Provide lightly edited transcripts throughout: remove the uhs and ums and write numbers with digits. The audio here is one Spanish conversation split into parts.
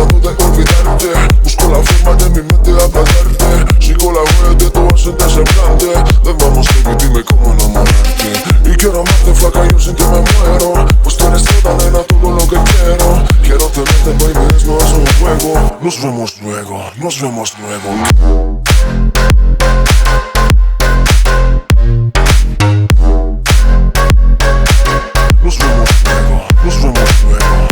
tratando de olvidarte. Busco la forma de mi mente apagarte. Sigo la huella de tu ausente semblante. Ven, vamos, baby, dime cómo enamorarte. Y quiero amarte, flaca, yo sin ti me muero. Pues tú eres toda, nena, todo lo que quiero. Quiero tenerte, baby, es no es un juego. Nos vemos luego, nos vemos luego. Nos vemos luego, nos vemos luego.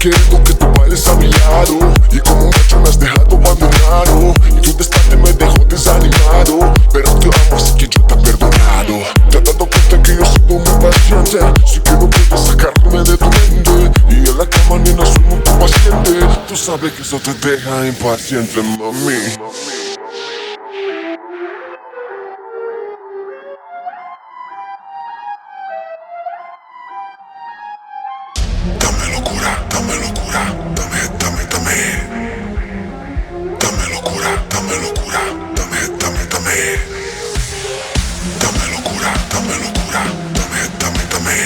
Quiero que tú bailes a mi lado. Y como un macho me has dejado abandonado. Y tu destante me dejó desanimado. Pero te amo, así que yo te he perdonado. Te has dado cuenta que yo soy muy paciente. Si quiero puedes sacarme de tu mente. Y en la cama, nena, soy muy paciente. Tú sabes que eso te deja impaciente, mami. Dame locura, dame locura, dame, dame, dame. Dame locura, dame locura, dame, dame, dame. Dame locura, dame locura, dame, dame, dame.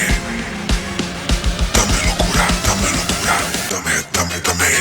Dame locura, dame locura, dame, dame, dame.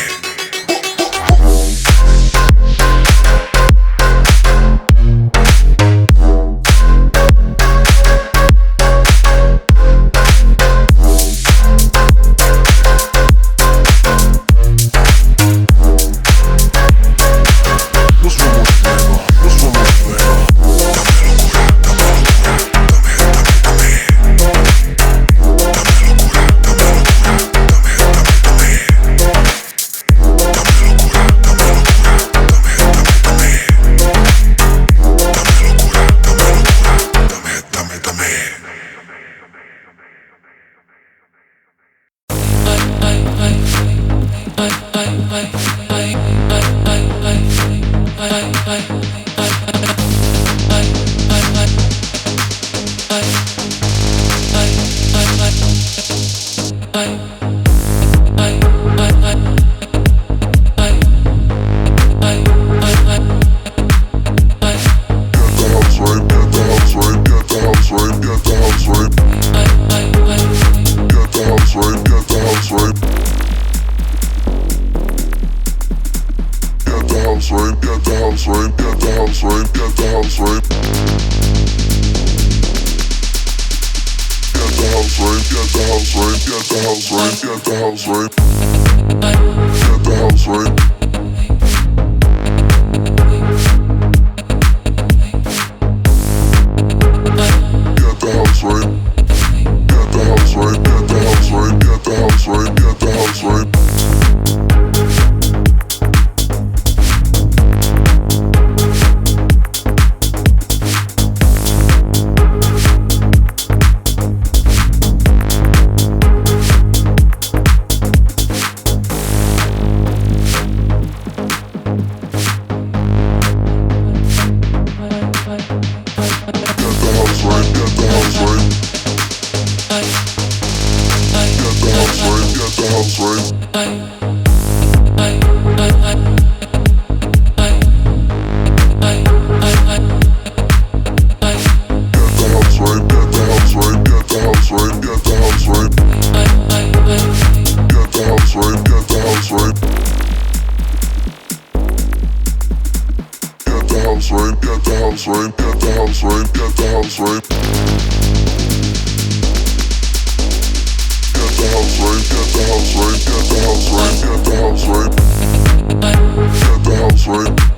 Get the house right.